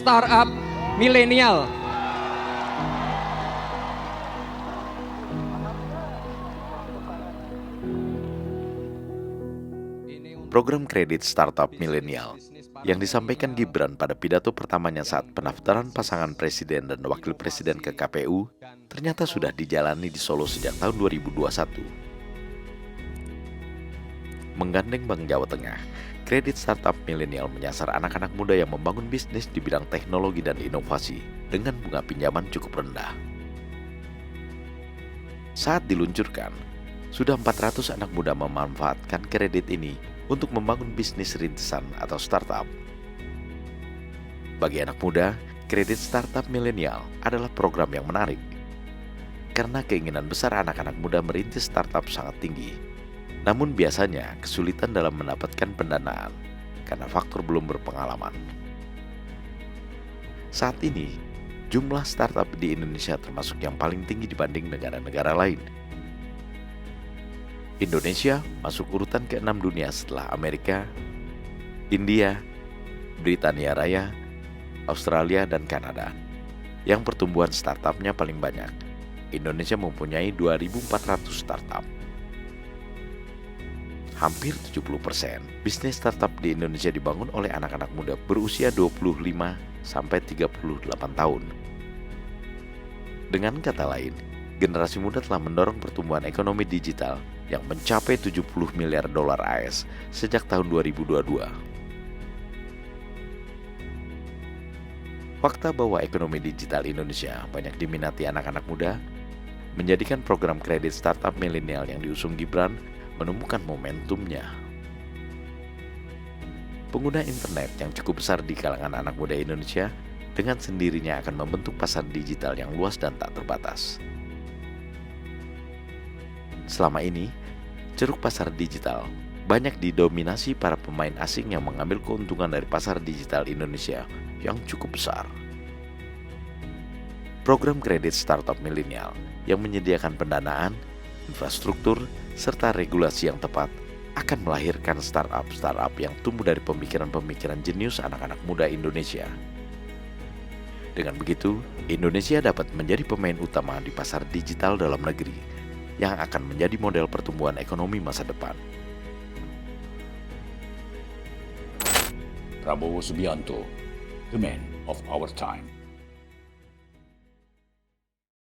Startup Milenial. Program kredit startup milenial yang disampaikan Gibran pada pidato pertamanya saat pendaftaran pasangan presiden dan wakil presiden ke KPU ternyata sudah dijalani di Solo sejak tahun 2021. Menggandeng Bank Jawa Tengah, kredit startup milenial menyasar anak-anak muda yang membangun bisnis di bidang teknologi dan inovasi dengan bunga pinjaman cukup rendah. Saat diluncurkan, sudah 400 anak muda memanfaatkan kredit ini untuk membangun bisnis rintisan atau startup. Bagi anak muda, kredit startup milenial adalah program yang menarik karena keinginan besar anak-anak muda merintis startup sangat tinggi. Namun biasanya kesulitan dalam mendapatkan pendanaan karena faktor belum berpengalaman. Saat ini, jumlah startup di Indonesia termasuk yang paling tinggi dibanding negara-negara lain. Indonesia masuk urutan ke-6 dunia setelah Amerika, India, Britania Raya, Australia, dan Kanada. Yang pertumbuhan startupnya paling banyak. Indonesia mempunyai 2.400 startup. Hampir 70% bisnis startup di Indonesia dibangun oleh anak-anak muda berusia 25 sampai 38 tahun. Dengan kata lain, generasi muda telah mendorong pertumbuhan ekonomi digital yang mencapai 70 miliar dolar AS sejak tahun 2022. Fakta bahwa ekonomi digital Indonesia banyak diminati anak-anak muda menjadikan program kredit startup milenial yang diusung Gibran menemukan momentumnya. Pengguna internet yang cukup besar di kalangan anak muda Indonesia dengan sendirinya akan membentuk pasar digital yang luas dan tak terbatas. Selama ini, ceruk pasar digital banyak didominasi para pemain asing yang mengambil keuntungan dari pasar digital Indonesia yang cukup besar. Program kredit startup milenial yang menyediakan pendanaan, infrastruktur, serta regulasi yang tepat akan melahirkan startup-startup yang tumbuh dari pemikiran-pemikiran jenius anak-anak muda Indonesia. Dengan begitu, Indonesia dapat menjadi pemain utama di pasar digital dalam negeri yang akan menjadi model pertumbuhan ekonomi masa depan. Prabowo Subianto, the man of our time.